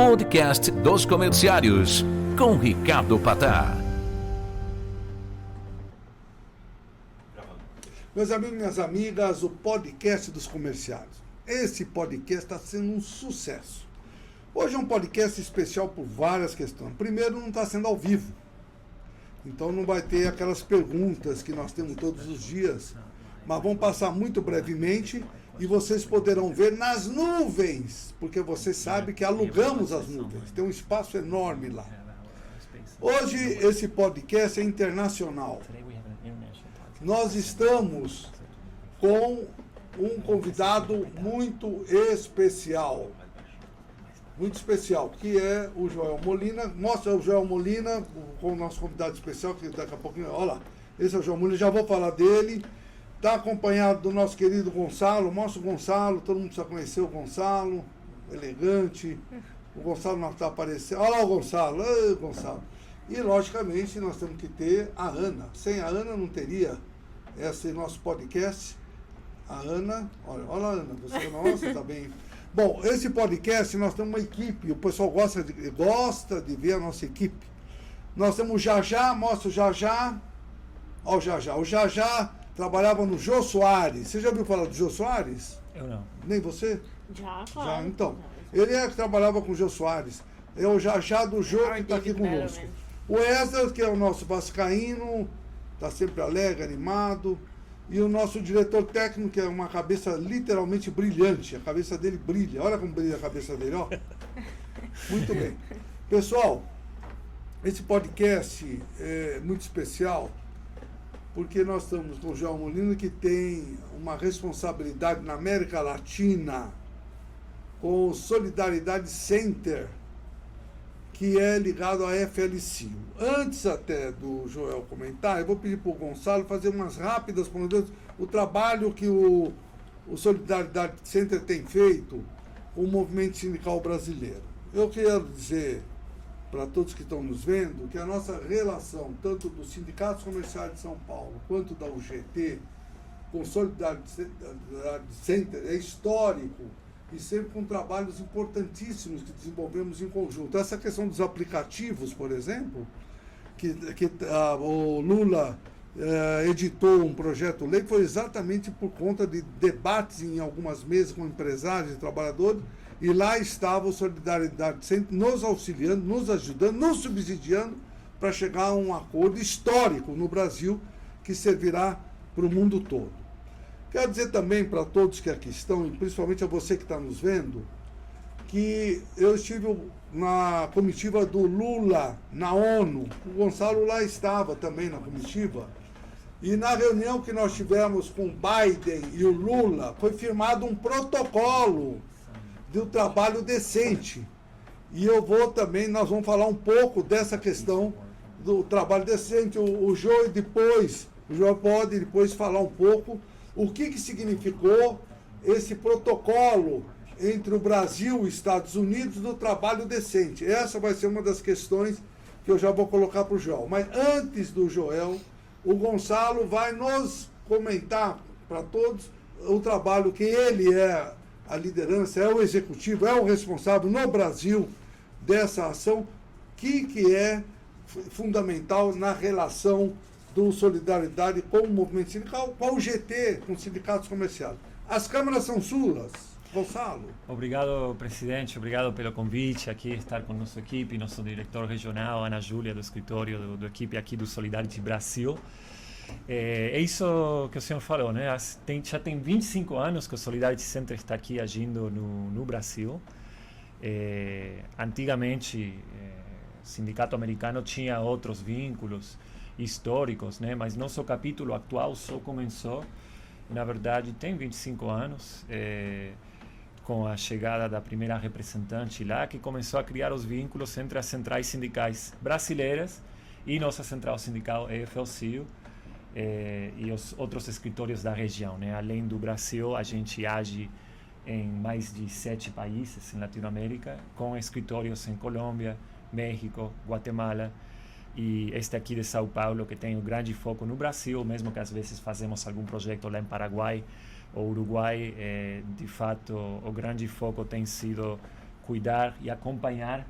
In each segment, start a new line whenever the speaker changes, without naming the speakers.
podcast dos comerciários, com Ricardo Patá.
Meus amigos e minhas amigas, o podcast dos comerciários. Esse podcast está sendo um sucesso. Hoje é um podcast especial por várias questões. Primeiro, não está sendo ao vivo. Então não vai ter aquelas perguntas que nós temos todos os dias. Mas vão passar muito brevemente e vocês poderão ver nas nuvens, porque vocês sabem que alugamos as nuvens. Tem um espaço enorme lá. Hoje esse podcast é internacional. Nós estamos com um convidado muito especial, que é o Joel Molina. Mostra o Joel Molina com o nosso convidado especial, que daqui a pouquinho, olha lá, esse é o Joel Molina, já vou falar dele. Está acompanhado do nosso querido Gonçalo. Mostra o Gonçalo, todo mundo precisa conhecer o Gonçalo, elegante. O Gonçalo não está aparecendo. Olha lá o Gonçalo, ei, Gonçalo. E, logicamente, nós temos que ter a Ana. Sem a Ana não teria esse nosso podcast. A Ana, olha a Ana, você, nossa, está bem. Bom, esse podcast, nós temos uma equipe, o pessoal gosta de ver a nossa equipe. Nós temos o Jajá, mostra o Jajá. Olha o Jajá. O Jajá trabalhava no Jô Soares. Você já ouviu falar do Jô Soares?
Eu não.
Nem você?
Já, claro.
Já, então. Ele é que trabalhava com o Jô Soares. É o Jajá do Jô que está aqui conosco. O Wesley, que é o nosso vascaíno, está sempre alegre, animado. E o nosso diretor técnico, que é uma cabeça literalmente brilhante. A cabeça dele brilha. Olha como brilha a cabeça dele, ó. Muito bem. Pessoal, esse podcast é muito especial, porque nós estamos com o Joel Molina, que tem uma responsabilidade na América Latina com o Solidariedade Center, que é ligado à FLCIO. Antes até do Joel comentar, eu vou pedir para o Gonçalo fazer umas rápidas perguntas. O trabalho que o Solidariedade Center tem feito com o movimento sindical brasileiro. Eu quero dizer para todos que estão nos vendo, que a nossa relação, tanto dos sindicatos comerciais de São Paulo, quanto da UGT, com Solidariedade Center, é histórico, e sempre com trabalhos importantíssimos que desenvolvemos em conjunto. Essa questão dos aplicativos, por exemplo, que o Lula editou um projeto-lei, foi exatamente por conta de debates em algumas mesas com empresários e trabalhadores, e lá estava o Solidariedade Center nos auxiliando, nos ajudando, nos subsidiando para chegar a um acordo histórico no Brasil que servirá para o mundo todo. Quero dizer também para todos que aqui estão, e principalmente a você que está nos vendo, que eu estive na comitiva do Lula na ONU. O Gonçalo lá estava também na comitiva. E na reunião que nós tivemos com o Biden e o Lula, foi firmado um protocolo do trabalho decente. E eu vou também, nós vamos falar um pouco dessa questão do trabalho decente. O João pode depois falar um pouco o que significou esse protocolo entre o Brasil e os Estados Unidos do trabalho decente. Essa vai ser uma das questões que eu já vou colocar para o Joel. Mas antes do Joel, o Gonçalo vai nos comentar para todos o trabalho que ele é a liderança, é o executivo, é o responsável no Brasil dessa ação, que é fundamental na relação do Solidariedade com o movimento sindical, com o GT, com os sindicatos comerciais. As câmaras são suas, Gonçalo.
Obrigado, presidente. Obrigado pelo convite aqui, estar com nossa equipe, nosso diretor regional, Ana Júlia, do escritório do equipe aqui do Solidarity Brasil. É isso que o senhor falou, né? Já tem 25 anos que o Solidarity Center está aqui agindo no Brasil. Antigamente, o sindicato americano tinha outros vínculos históricos, né? Mas nosso capítulo atual só começou, na verdade, tem 25 anos, com a chegada da primeira representante lá, que começou a criar os vínculos entre as centrais sindicais brasileiras e nossa central sindical EFL-CIO, e os outros escritórios da região, né? Além do Brasil, a gente age em mais de 7 países em Latinoamérica, com escritórios em Colômbia, México, Guatemala, e este aqui de São Paulo, que tem um grande foco no Brasil, mesmo que às vezes fazemos algum projeto lá em Paraguai ou Uruguai. De fato, o grande foco tem sido cuidar e acompanhar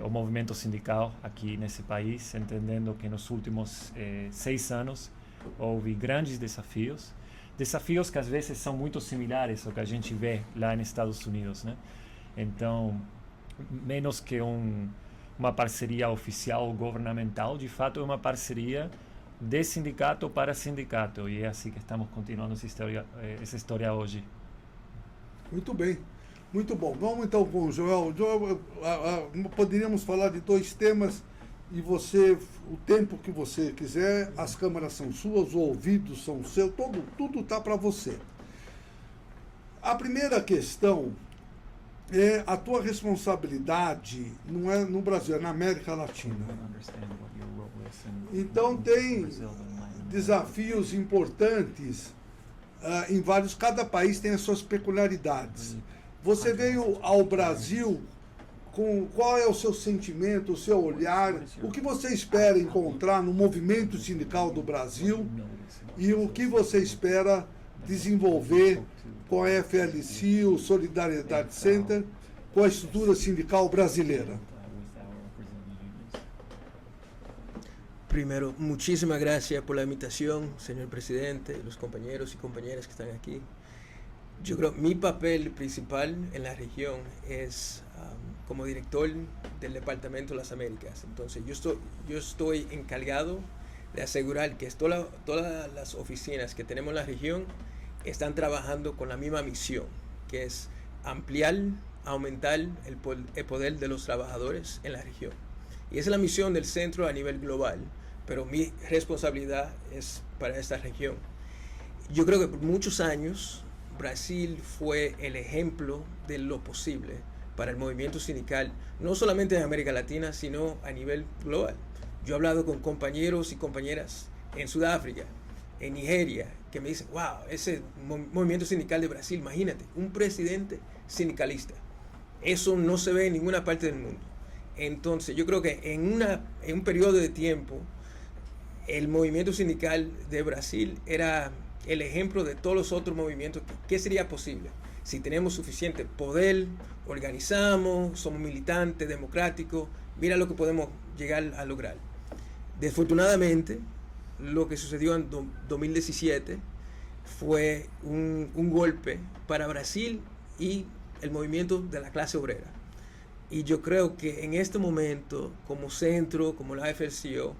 o movimento sindical aqui nesse país, entendendo que nos últimos 6 anos houve grandes desafios que às vezes são muito similares ao que a gente vê lá nos Estados Unidos, né? Então, menos que uma parceria oficial governamental, de fato é uma parceria de sindicato para sindicato, e é assim que estamos continuando essa história hoje.
Muito bem, muito bom. Vamos então com o Joel. Joel, poderíamos falar de 2 temas e você, o tempo que você quiser, as câmeras são suas, os ouvidos são seus, tudo está para você. A primeira questão é a tua responsabilidade, não é no Brasil, é na América Latina. Então tem desafios importantes em vários, cada país tem as suas peculiaridades. Você veio ao Brasil, qual é o seu sentimento, o seu olhar, o que você espera encontrar no movimento sindical do Brasil e o que você espera desenvolver com a FLC, o Solidariedade Center, com a estrutura sindical brasileira?
Primero, muchísimas gracias por la invitación, señor presidente, los compañeros y compañeras que están aquí. Yo creo que mi papel principal en la región es como director del Departamento de las Américas. Entonces, yo estoy encargado de asegurar que todas las oficinas que tenemos en la región están trabajando con la misma misión, que es ampliar, aumentar el poder de los trabajadores en la región. Y esa es la misión del centro a nivel global, pero mi responsabilidad es para esta región. Yo creo que por muchos años Brasil fue el ejemplo de lo posible para el movimiento sindical, no solamente en América Latina, sino a nivel global. Yo he hablado con compañeros y compañeras en Sudáfrica, en Nigeria, que me dicen, wow, ese movimiento sindical de Brasil, imagínate, un presidente sindicalista. Eso no se ve en ninguna parte del mundo. Entonces, yo creo que en un periodo de tiempo, el movimiento sindical de Brasil era el ejemplo de todos los otros movimientos. ¿Qué sería posible? Si tenemos suficiente poder, organizamos, somos militantes, democráticos, mira lo que podemos llegar a lograr. Desafortunadamente, lo que sucedió en 2017 fue un golpe para Brasil y el movimiento de la clase obrera. Y yo creo que en este momento, como centro, como la AFL-CIO,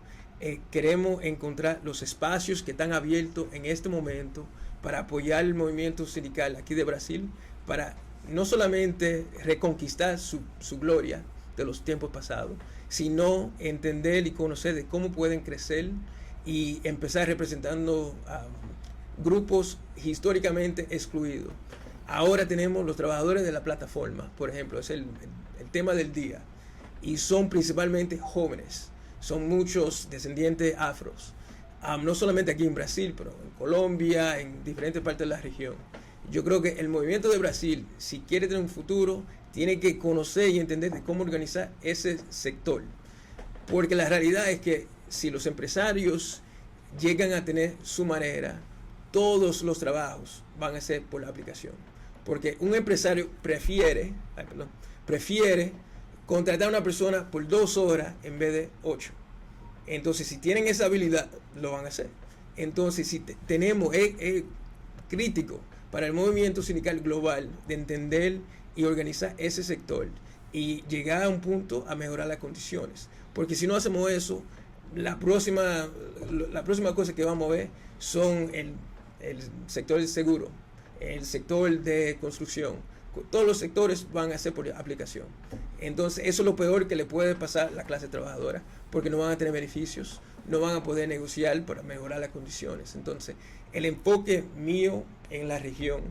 queremos encontrar los espacios que están abiertos en este momento para apoyar el movimiento sindical aquí de Brasil, para no solamente reconquistar su gloria de los tiempos pasados, sino entender y conocer de cómo pueden crecer y empezar representando a grupos históricamente excluidos. Ahora tenemos los trabajadores de la plataforma, por ejemplo, es el tema del día, y son principalmente jóvenes, son muchos descendientes afros, no solamente aquí en Brasil, pero en Colombia, en diferentes partes de la región. Yo creo que el movimiento de Brasil, si quiere tener un futuro, tiene que conocer y entender de cómo organizar ese sector, porque la realidad es que si los empresarios llegan a tener su manera, todos los trabajos van a ser por la aplicación, porque un empresario prefiere contratar a una persona por 2 horas en vez de 8. Entonces, si tienen esa habilidad, lo van a hacer. Entonces, si tenemos, es crítico para el movimiento sindical global de entender y organizar ese sector y llegar a un punto a mejorar las condiciones. Porque si no hacemos eso, la próxima cosa que vamos a ver son el sector del seguro, el sector de construcción. Todos los sectores van a ser por aplicación. Entonces, eso es lo peor que le puede pasar a la clase trabajadora, porque no van a tener beneficios, no van a poder negociar para mejorar las condiciones. Entonces, el enfoque mío en la región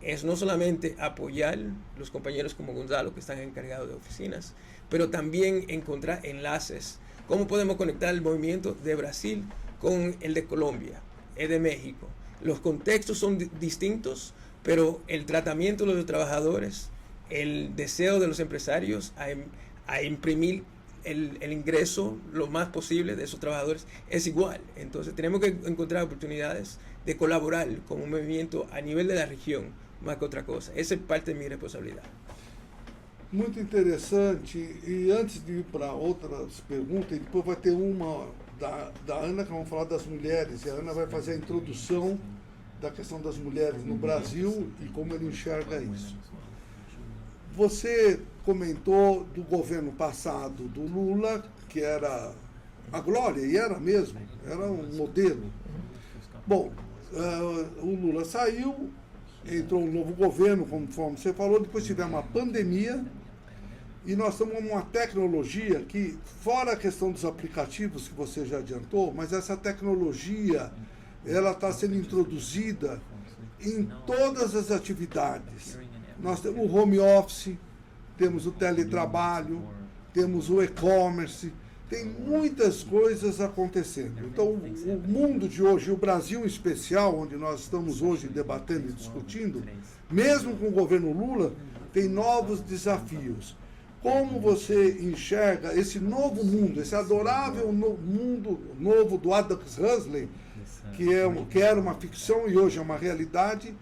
es no solamente apoyar los compañeros como Gonzalo, que están encargados de oficinas, pero también encontrar enlaces. ¿Cómo podemos conectar el movimiento de Brasil con el de Colombia, el de México? Los contextos son distintos, pero el tratamiento de los trabajadores, el deseo de los empresarios a imprimir el ingreso lo más posible de esos trabajadores es igual. Entonces tenemos que encontrar oportunidades de colaborar con un movimiento a nivel de la región más que otra cosa. Esa es parte de mi responsabilidad.
Muito interessante. E antes de ir para outras perguntas, depois vai ter uma da Ana, que vamos falar das mulheres. E a Ana vai fazer a introdução da questão das mulheres no Brasil e como ele enxerga isso. Você comentou do governo passado do Lula, que era a glória, e era mesmo, era um modelo. Bom, o Lula saiu, entrou um novo governo, conforme você falou, depois tivemos uma pandemia, e nós estamos com uma tecnologia que, fora a questão dos aplicativos que você já adiantou, mas essa tecnologia, ela está sendo introduzida em todas as atividades. Nós temos o home office, temos o teletrabalho, temos o e-commerce, tem muitas coisas acontecendo. Então, o mundo de hoje, o Brasil em especial, onde nós estamos hoje debatendo e discutindo, mesmo com o governo Lula, tem novos desafios. Como você enxerga esse novo mundo, esse adorável mundo novo do Aldous Huxley, que era uma ficção e hoje é uma realidade?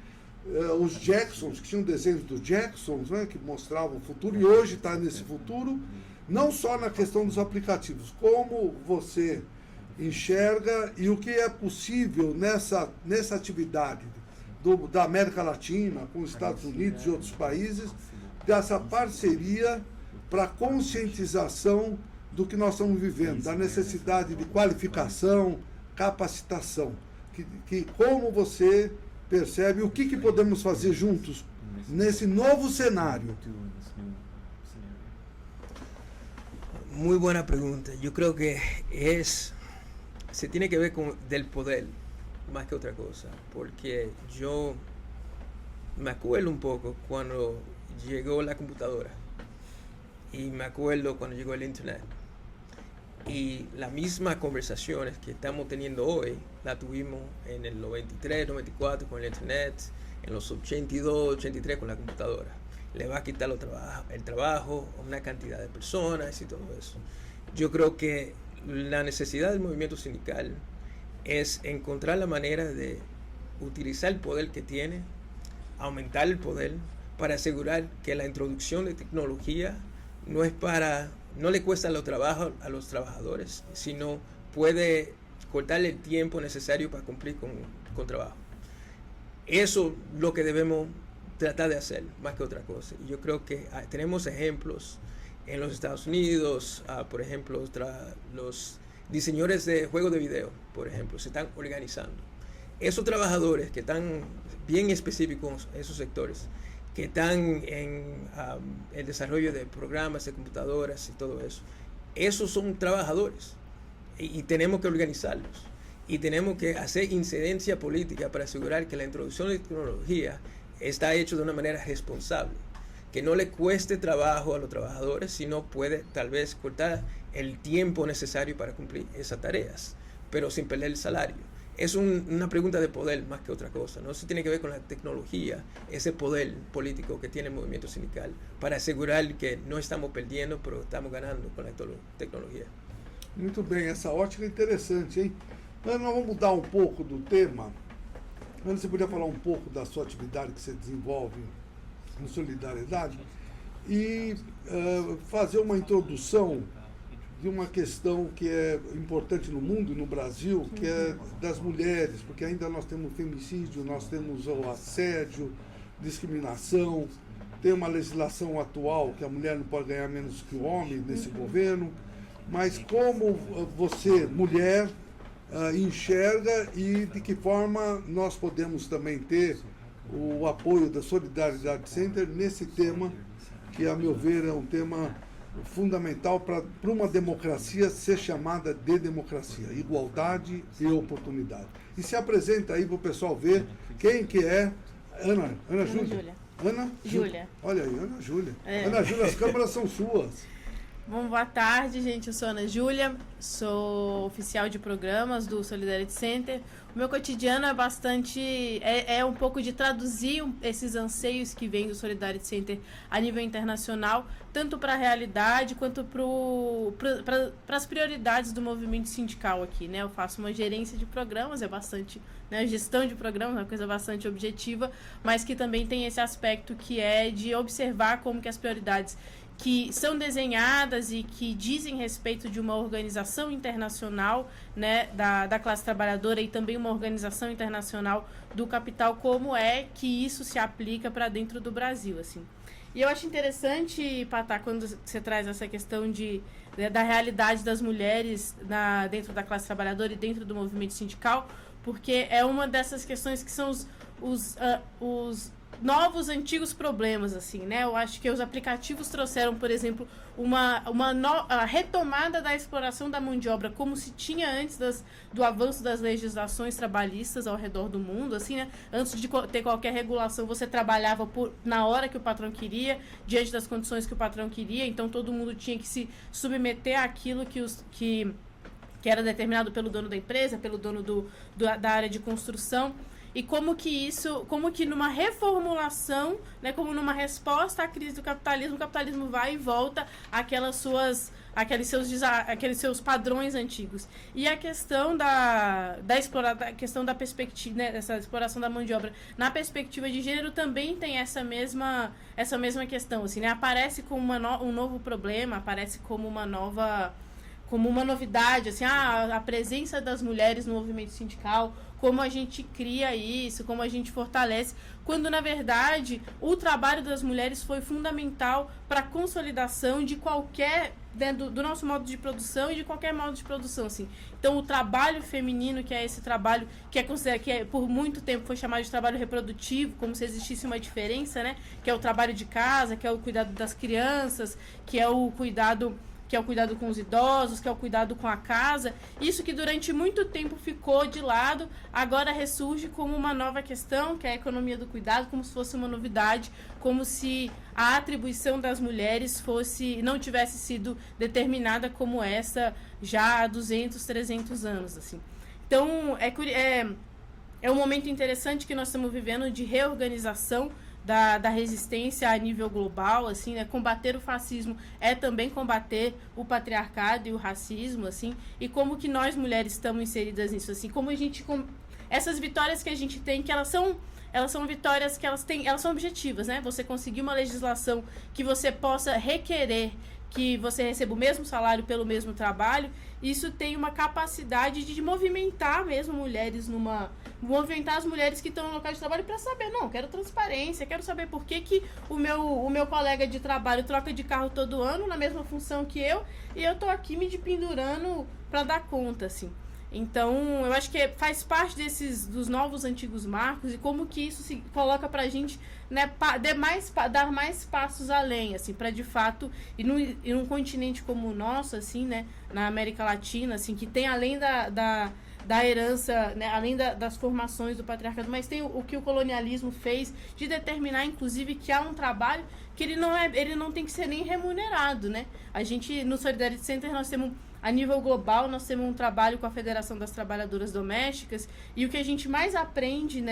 Os Jacksons, que tinham desenhos dos Jacksons, né, que mostravam o futuro, e hoje está nesse futuro, não só na questão dos aplicativos, como você enxerga e o que é possível nessa atividade da América Latina, com os Estados Unidos e outros países, dessa parceria para conscientização do que nós estamos vivendo, da necessidade de qualificação, capacitação, que como você percebe o que podemos fazer juntos nesse novo cenário.
Muy buena pregunta. Yo creo que se tiene que ver con del poder más que otra cosa, porque yo me acuerdo un poco cuando llegó la computadora y me acuerdo cuando llegó el internet, y las mismas conversaciones que estamos teniendo hoy la tuvimos en el 93, 94 con el internet, en los 82, 83 con la computadora. Le va a quitar el trabajo a una cantidad de personas y todo eso. Yo creo que la necesidad del movimiento sindical es encontrar la manera de utilizar el poder que tiene, aumentar el poder para asegurar que la introducción de tecnología no le cuesta los trabajos a los trabajadores, sino puede cortarle el tiempo necesario para cumplir con trabajo. Eso es lo que debemos tratar de hacer, más que otra cosa. Y yo creo que tenemos ejemplos en los Estados Unidos, por ejemplo, los diseñadores de juegos de video, por ejemplo, se están organizando. Esos trabajadores que están bien específicos en esos sectores, que están en el desarrollo de programas de computadoras y todo eso, esos son trabajadores y tenemos que organizarlos y tenemos que hacer incidencia política para asegurar que la introducción de tecnología está hecho de una manera responsable, que no le cueste trabajo a los trabajadores, sino puede tal vez cortar el tiempo necesario para cumplir esas tareas, pero sin perder el salario. Es una pregunta de poder más que otra cosa, no se tiene que ver con la tecnología, esse poder político que tiene el movimiento sindical para asegurar que no estamos perdiendo, pero estamos ganando con la tecnología.
Muito bem, essa ótica é interessante, hein? Mas nós vamos mudar um pouco do tema. Ana, você podia falar um pouco da sua atividade que você desenvolve no Solidariedade e fazer uma introdução de uma questão que é importante no mundo e no Brasil, que é das mulheres, porque ainda nós temos femicídio, nós temos o assédio, discriminação, tem uma legislação atual que a mulher não pode ganhar menos que o homem nesse governo, mas como você, mulher, enxerga e de que forma nós podemos também ter o apoio da Solidariedade Center nesse tema, que a meu ver é um tema fundamental para uma democracia ser chamada de democracia, igualdade e oportunidade. E se apresenta aí para o pessoal ver quem que é Ana Júlia. Ana Júlia. Olha aí, Ana Júlia. Ana Júlia, as câmeras são suas.
Bom, boa tarde, gente. Eu sou Ana Júlia, sou oficial de programas do Solidarity Center. O meu cotidiano é bastante... É um pouco de traduzir esses anseios que vêm do Solidarity Center a nível internacional, tanto para a realidade quanto para as prioridades do movimento sindical aqui, né? Eu faço uma gerência de programas, é bastante... Né, gestão de programas, uma coisa bastante objetiva, mas que também tem esse aspecto que é de observar como que as prioridades que são desenhadas e que dizem respeito de uma organização internacional, né, da classe trabalhadora e também uma organização internacional do capital, como é que isso se aplica para dentro do Brasil, assim. E eu acho interessante, Patá, quando você traz essa questão da realidade das mulheres dentro da classe trabalhadora e dentro do movimento sindical, porque é uma dessas questões que são os novos, antigos problemas, assim, né? Eu acho que os aplicativos trouxeram, por exemplo, a retomada da exploração da mão de obra, como se tinha antes do avanço das legislações trabalhistas ao redor do mundo, assim, né? Antes de ter qualquer regulação, você trabalhava na hora que o patrão queria, diante das condições que o patrão queria, então todo mundo tinha que se submeter àquilo que era determinado pelo dono da empresa, pelo dono da área de construção. E como que numa reformulação, né, como numa resposta à crise do capitalismo, o capitalismo vai e volta àqueles seus padrões antigos. E a questão da questão da perspectiva, né, essa exploração da mão de obra na perspectiva de gênero também tem essa mesma questão, assim, né? Aparece como um novo problema, aparece como uma novidade, assim, a presença das mulheres no movimento sindical, como a gente cria isso, como a gente fortalece, quando, na verdade, o trabalho das mulheres foi fundamental para a consolidação de qualquer, né, do nosso modo de produção e de qualquer modo de produção, assim. Então, o trabalho feminino, que é esse trabalho que por muito tempo foi chamado de trabalho reprodutivo, como se existisse uma diferença, né, que é o trabalho de casa, que é o cuidado das crianças, que é o cuidado com os idosos, que é o cuidado com a casa. Isso que durante muito tempo ficou de lado, agora ressurge como uma nova questão, que é a economia do cuidado, como se fosse uma novidade, como se a atribuição das mulheres não tivesse sido determinada como essa já há 200, 300 anos, assim. Então, é um momento interessante que nós estamos vivendo de reorganização da resistência a nível global, assim, né? Combater o fascismo é também combater o patriarcado e o racismo, assim, e como que nós mulheres estamos inseridas nisso, assim, como essas vitórias que a gente tem, que elas são vitórias que elas são objetivas, né? Você conseguir uma legislação que você possa requerer que você receba o mesmo salário pelo mesmo trabalho, isso tem uma capacidade de movimentar mesmo movimentar as mulheres que estão no local de trabalho para saber, não, quero transparência, quero saber por que o meu colega de trabalho troca de carro todo ano na mesma função que eu, e eu tô aqui me pendurando para dar conta, assim. Então, eu acho que faz parte dos novos antigos marcos e como que isso se coloca pra gente, né, dar mais passos além, assim, para de fato, e num continente como o nosso, assim, né, na América Latina, assim, que tem além da herança, né, além das formações do patriarcado, mas tem o que o colonialismo fez de determinar, inclusive, que há um trabalho que ele não tem que ser nem remunerado, né? A gente, no Solidarity Center, nós temos, a nível global, nós temos um trabalho com a Federação das Trabalhadoras Domésticas, e o que a gente mais aprende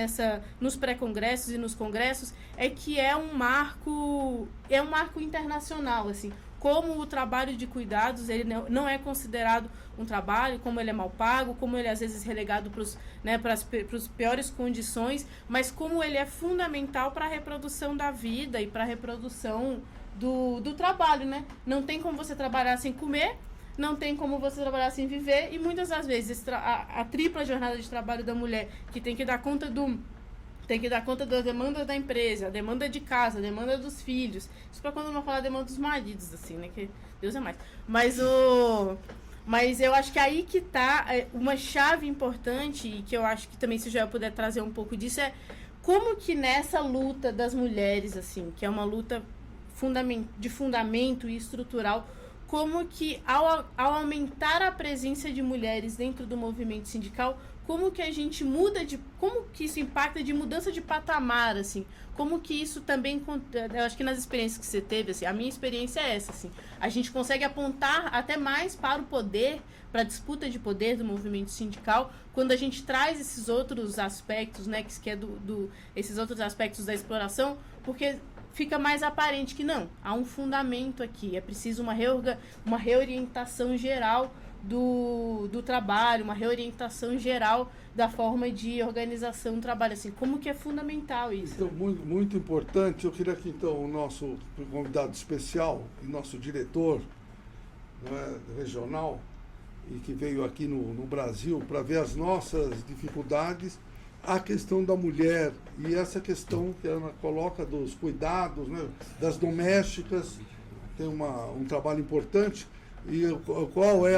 nos pré-congressos e nos congressos é que é um marco internacional, assim. Como o trabalho de cuidados ele não é considerado um trabalho, como ele é mal pago, como ele é às vezes relegado para as piores condições, mas como ele é fundamental para a reprodução da vida e para a reprodução do trabalho, né? Não tem como você trabalhar sem comer, não tem como você trabalhar sem viver, e muitas das vezes a tripla jornada de trabalho da mulher, que tem que dar conta das demandas da empresa, a demanda de casa, a demanda dos filhos. Isso para quando não falar a demanda dos maridos, assim, né? Que Deus é mais. Mas eu acho que aí que tá uma chave importante, e que eu acho que também, se o Joel puder trazer um pouco disso, é como que nessa luta das mulheres, assim, que é uma luta de fundamento e estrutural, como que ao aumentar a presença de mulheres dentro do movimento sindical, como que a gente como que isso impacta de mudança de patamar, assim, como que isso também, eu acho que nas experiências que você teve, assim, a minha experiência é essa, assim, a gente consegue apontar até mais para o poder, para a disputa de poder do movimento sindical, quando a gente traz esses outros aspectos, né, que é esses outros aspectos da exploração, porque fica mais aparente que não, há um fundamento aqui, é preciso uma reorientação geral do trabalho, uma reorientação geral da forma de organização do trabalho, assim, como que é fundamental isso?
Então, muito, muito importante. Eu queria que, então, o nosso convidado especial e nosso diretor, né, regional, e que veio aqui no Brasil para ver as nossas dificuldades, a questão da mulher e essa questão que a Ana coloca dos cuidados, né, das domésticas, tem um trabalho importante. E qual é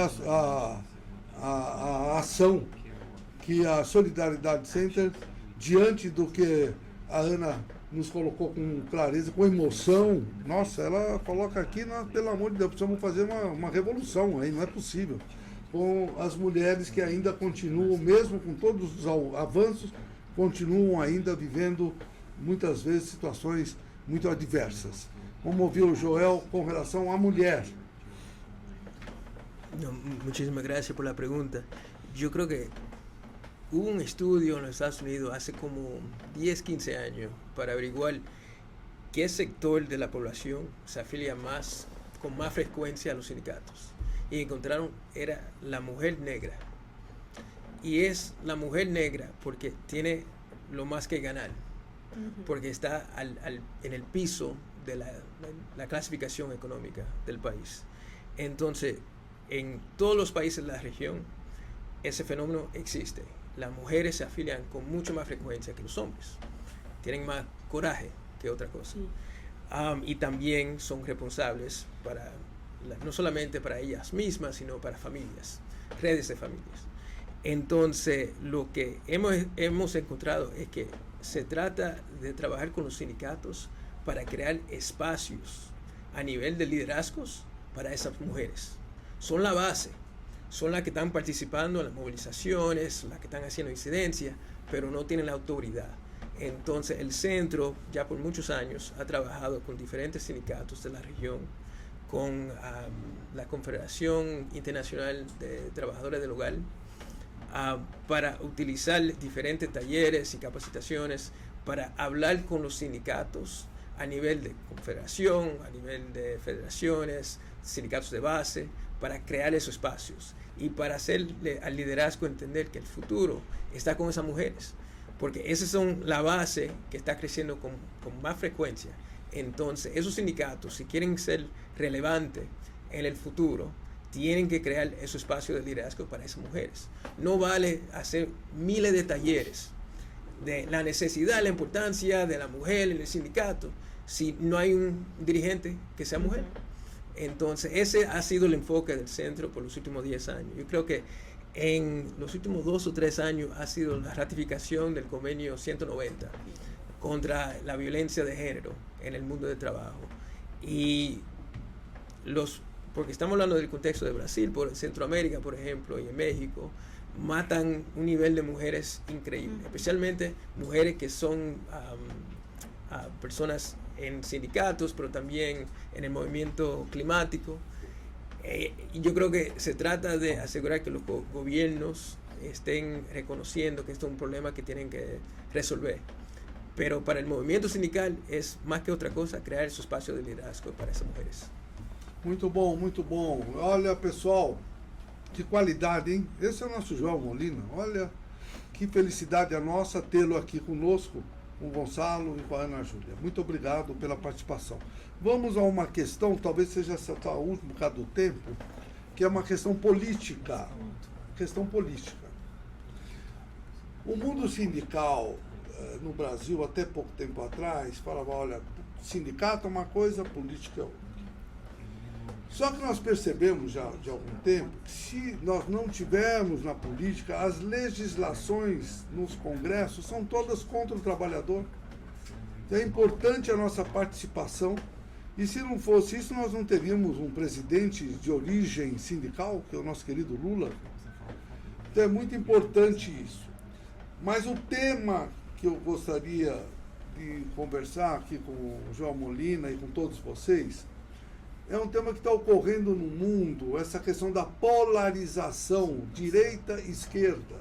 a ação que a Solidaridade Center, diante do que a Ana nos colocou com clareza, com emoção, nossa, ela coloca aqui, pelo amor de Deus, precisamos fazer uma revolução aí, não é possível, com as mulheres que ainda continuam, mesmo com todos os avanços, continuam ainda vivendo muitas vezes situações muito adversas. Vamos ouvir o Joel com relação à mulher.
No, muchísimas gracias por la pregunta. Yo creo que hubo un estudio en los Estados Unidos hace como 10, 15 años para averiguar qué sector de la población se afilia con más frecuencia a los sindicatos. Y encontraron, era la mujer negra. Y es la mujer negra porque tiene lo más que ganar, porque está en el piso de la clasificación económica del país. Entonces, en todos los países de la región, ese fenómeno existe. Las mujeres se afilian con mucho más frecuencia que los hombres. Tienen más coraje que otra cosa.
Sí.
Y también son responsables no solamente para ellas mismas, sino para familias, redes de familias. Entonces, lo que hemos encontrado es que se trata de trabajar con los sindicatos para crear espacios a nivel de liderazgos para esas mujeres. Son la base, son las que están participando en las movilizaciones, las que están haciendo incidencia, pero no tienen la autoridad. Entonces el centro ya por muchos años ha trabajado con diferentes sindicatos de la región, con la Confederación Internacional de Trabajadores del Hogar, para utilizar diferentes talleres y capacitaciones para hablar con los sindicatos a nivel de confederación, a nivel de federaciones, sindicatos de base, para crear esos espacios y para hacerle al liderazgo entender que el futuro está con esas mujeres, porque esas son la base que está creciendo con más frecuencia. Entonces, esos sindicatos, si quieren ser relevantes en el futuro, tienen que crear ese espacio de liderazgo para esas mujeres. No vale hacer miles de talleres de la necesidad, la importancia de la mujer en el sindicato, si no hay un dirigente que sea mujer. Entonces, ese ha sido el enfoque del centro por los últimos 10 años. Yo creo que en los últimos 2 o 3 años ha sido la ratificación del convenio 190 contra la violencia de género en el mundo del trabajo. Y porque estamos hablando del contexto de Brasil, por Centroamérica, por ejemplo, y en México, matan un nivel de mujeres increíble, especialmente mujeres que son personas en sindicatos, pero también en el movimiento climático. Y yo creo que se trata de asegurar que los gobiernos estén reconociendo que esto es un problema que tienen que resolver. Pero para el movimiento sindical es más que otra cosa crear ese espacio de liderazgo para esas mujeres.
Muito bom, muito bom. Olha, pessoal, que qualidade, hein? Esse é o nosso João Molina. Olha, que felicidade a nossa tê-lo aqui conosco, com o Gonçalo e com a Ana Júlia. Muito obrigado pela participação. Vamos a uma questão, talvez seja essa a última por causa do tempo, que é uma questão política. Questão política. O mundo sindical no Brasil, até pouco tempo atrás, falava, olha, sindicato é uma coisa, política é outra. Só que nós percebemos já de algum tempo que se nós não tivermos na política, as legislações nos congressos são todas contra o trabalhador. Então é importante a nossa participação. E se não fosse isso, nós não teríamos um presidente de origem sindical, que é o nosso querido Lula. Então é muito importante isso. Mas o tema que eu gostaria de conversar aqui com o João Molina e com todos vocês é um tema que está ocorrendo no mundo, essa questão da polarização direita e esquerda,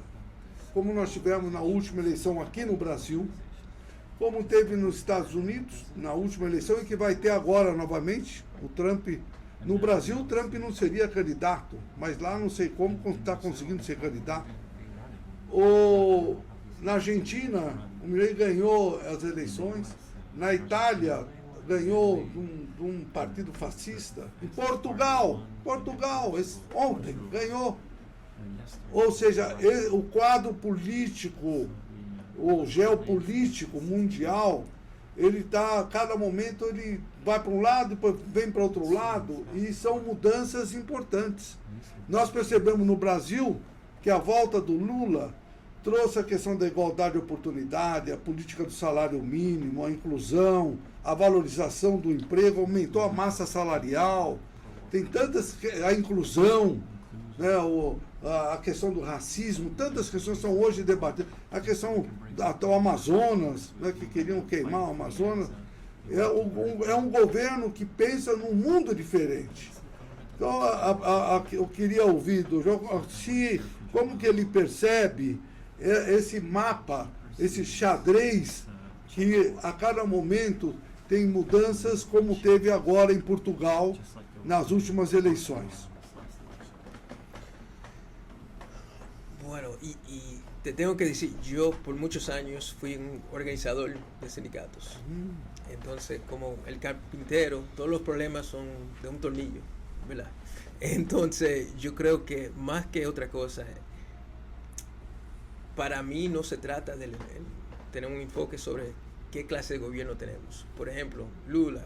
como nós tivemos na última eleição aqui no Brasil, como teve nos Estados Unidos na última eleição e que vai ter agora novamente. O Trump No Brasil, o Trump não seria candidato, mas lá não sei como está conseguindo ser candidato. Na Argentina, o Milei ganhou as eleições. Na Itália, ganhou de um partido fascista. Em Portugal, ontem ganhou. Ou seja, o quadro político, o geopolítico mundial, ele está, a cada momento ele vai para um lado, depois vem para outro lado, e são mudanças importantes. Nós percebemos no Brasil que a volta do Lula trouxe a questão da igualdade de oportunidade, a política do salário mínimo, a inclusão, a valorização do emprego, aumentou a massa salarial, tem tantas, a inclusão, né, a questão do racismo, tantas questões são hoje debatidas. A questão do Amazonas, né, que queriam queimar o Amazonas, é um governo que pensa num mundo diferente. Então, eu queria ouvir do João como que ele percebe esse mapa, esse xadrez, que a cada momento tem mudanças, como teve agora em Portugal, nas últimas eleições.
Bueno, y te tengo que decir, yo por muchos años fui un organizador de sindicatos. Entonces, como el carpintero, todos los problemas son de un tornillo, ¿verdad? Entonces, yo creo que más que otra cosa, para mí no se trata de tener un enfoque sobre qué clase de gobierno tenemos. Por ejemplo, Lula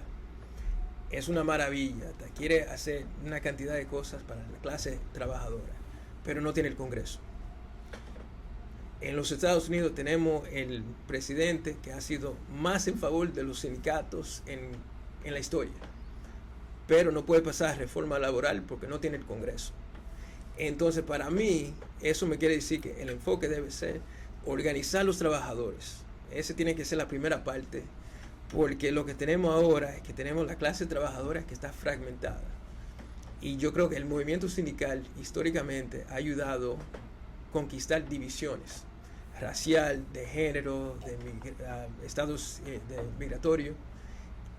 es una maravilla, quiere hacer una cantidad de cosas para la clase trabajadora, pero no tiene el Congreso. En los Estados Unidos tenemos el presidente que ha sido más en favor de los sindicatos en la historia, pero no puede pasar reforma laboral porque no tiene el Congreso. Entonces, para mí, eso me quiere decir que el enfoque debe ser organizar los trabajadores. Esa tiene que ser la primera parte, porque lo que tenemos ahora es que tenemos la clase trabajadora que está fragmentada. Y yo creo que el movimiento sindical históricamente ha ayudado a conquistar divisiones racial, de género, de estados migratorios,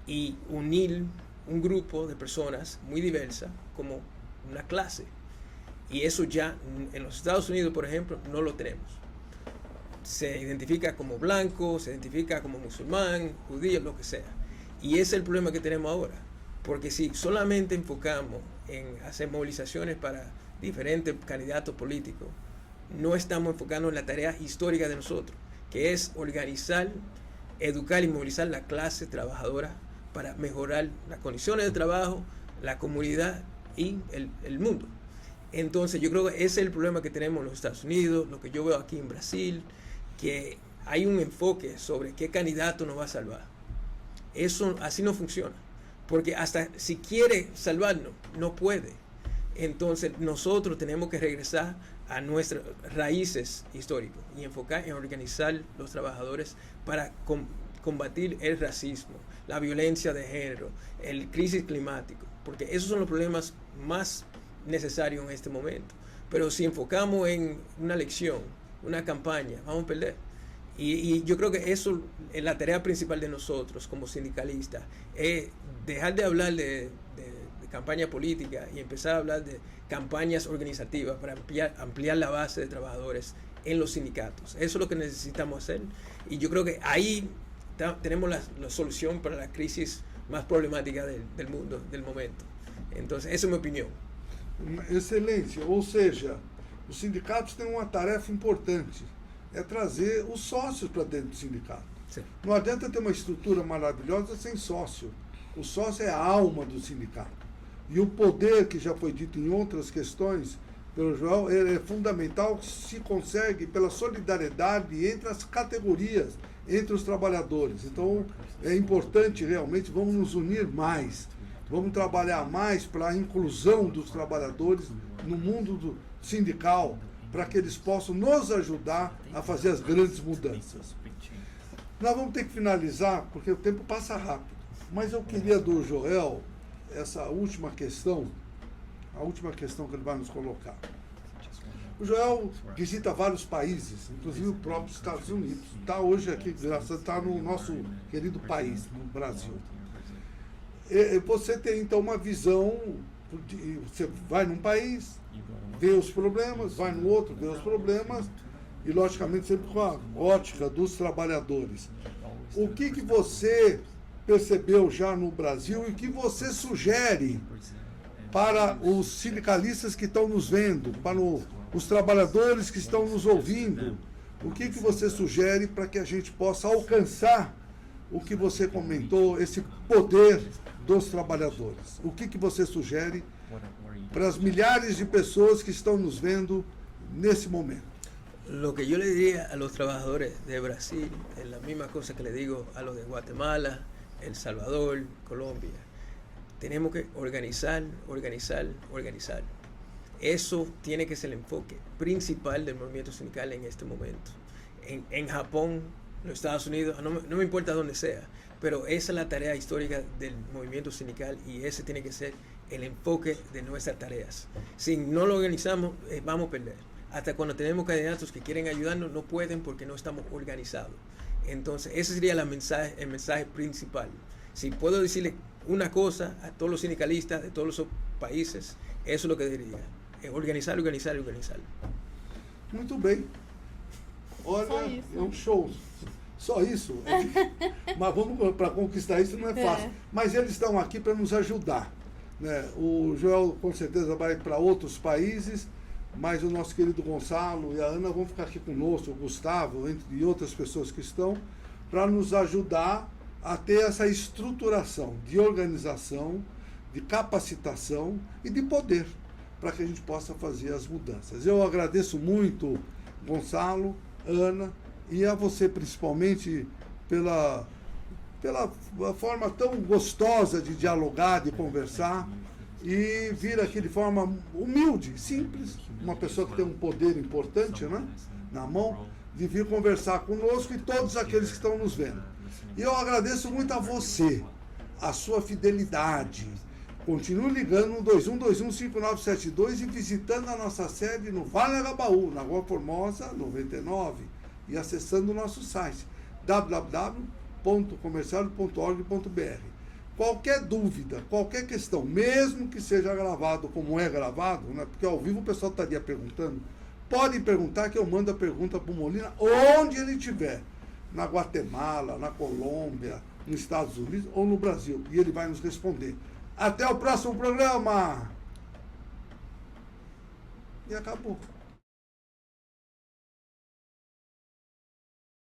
y unir un grupo de personas muy diversas como una clase. Y eso ya en los Estados Unidos, por ejemplo, no lo tenemos. Se identifica como blanco, se identifica como musulmán, judío, lo que sea. Y ese es el problema que tenemos ahora. Porque si solamente enfocamos en hacer movilizaciones para diferentes candidatos políticos, no estamos enfocando en la tarea histórica de nosotros, que es organizar, educar y movilizar la clase trabajadora para mejorar las condiciones de trabajo, la comunidad y el mundo. Entonces yo creo que ese es el problema que tenemos en los Estados Unidos, lo que yo veo aquí en Brasil, que hay un enfoque sobre qué candidato nos va a salvar. Eso así no funciona, porque hasta si quiere salvarnos, no puede. Entonces nosotros tenemos que regresar a nuestras raíces históricas y enfocar en organizar los trabajadores para combatir el racismo, la violencia de género, el crisis climático, porque esos son los problemas más necesarios en este momento. Pero si enfocamos en una elección, una campaña, vamos a perder. Y yo creo que eso es la tarea principal de nosotros como sindicalistas, es dejar de hablar de campaña política y empezar a hablar de campañas organizativas para ampliar la base de trabajadores en los sindicatos. Eso es lo que necesitamos hacer, y yo creo que ahí tenemos la solución para la crisis más problemática del mundo, del momento. Entonces, esa es mi opinión.
Excelência, ou seja, os sindicatos têm uma tarefa importante, é trazer os sócios para dentro do sindicato.
Sim.
Não adianta ter uma estrutura maravilhosa sem sócio. O sócio é a alma do sindicato. E o poder, que já foi dito em outras questões pelo João, é fundamental, que se consegue pela solidariedade entre as categorias, entre os trabalhadores. Então, é importante realmente, vamos nos unir mais, vamos trabalhar mais para a inclusão dos trabalhadores no mundo sindical, para que eles possam nos ajudar a fazer as grandes mudanças. Nós vamos ter que finalizar, porque o tempo passa rápido, mas eu queria do Joel essa última questão, a última questão que ele vai nos colocar. O Joel visita vários países, inclusive o próprio Estados Unidos. Está hoje aqui, está no nosso querido país, no Brasil. Você tem então uma visão, você vai num país, vê os problemas, vai no outro, vê os problemas, e logicamente sempre com a ótica dos trabalhadores. O que você percebeu já no Brasil e que você sugere para os sindicalistas que estão nos vendo, para os trabalhadores que estão nos ouvindo? O que você sugere para que a gente possa alcançar o que você comentou, esse poder dos trabalhadores? O que você sugere para as milhares de pessoas que estão nos vendo nesse momento?
Lo que yo le diría a los trabajadores de Brasil es la misma cosa que le digo a los de Guatemala, El Salvador, Colombia. Tenemos que organizar, organizar, organizar. Eso tiene que ser el enfoque principal del movimiento sindical en este momento. En Japón, en los Estados Unidos, no me importa dónde sea, pero esa es la tarea histórica del movimiento sindical y ese tiene que ser el enfoque de nuestras tareas. Si no lo organizamos, vamos a perder. Hasta cuando tenemos candidatos que quieren ayudarnos, no pueden porque no estamos organizados. Entonces, ese sería el mensaje principal. Si puedo decirle una cosa a todos los sindicalistas de todos los países, eso es lo que diría. Organizar, organizar, organizar.
Muito bem. Olha, é um show. Só isso? Mas vamos para conquistar isso não é fácil. Mas eles estão aqui para nos ajudar, né? O Joel com certeza vai para outros países, mas o nosso querido Gonçalo e a Ana vão ficar aqui conosco, o Gustavo, entre outras pessoas que estão, para nos ajudar a ter essa estruturação de organização, de capacitação e de poder, para que a gente possa fazer as mudanças. Eu agradeço muito, Gonçalo, Ana, e a você principalmente pela forma tão gostosa de dialogar, de conversar, e vir aqui de forma humilde, simples, uma pessoa que tem um poder importante, né, na mão, de vir conversar conosco e todos aqueles que estão nos vendo. E eu agradeço muito a você, a sua fidelidade. Continue ligando no 2121-5972 e visitando a nossa sede no Vale Agabaú, na Rua Formosa, 99, e acessando o nosso site www.comerciário.org.br. Qualquer dúvida, qualquer questão, mesmo que seja gravado como é gravado, né, porque ao vivo o pessoal estaria perguntando, pode perguntar que eu mando a pergunta para o Molina onde ele estiver, na Guatemala, na Colômbia, nos Estados Unidos ou no Brasil, e ele vai nos responder. Até o próximo programa! E acabou.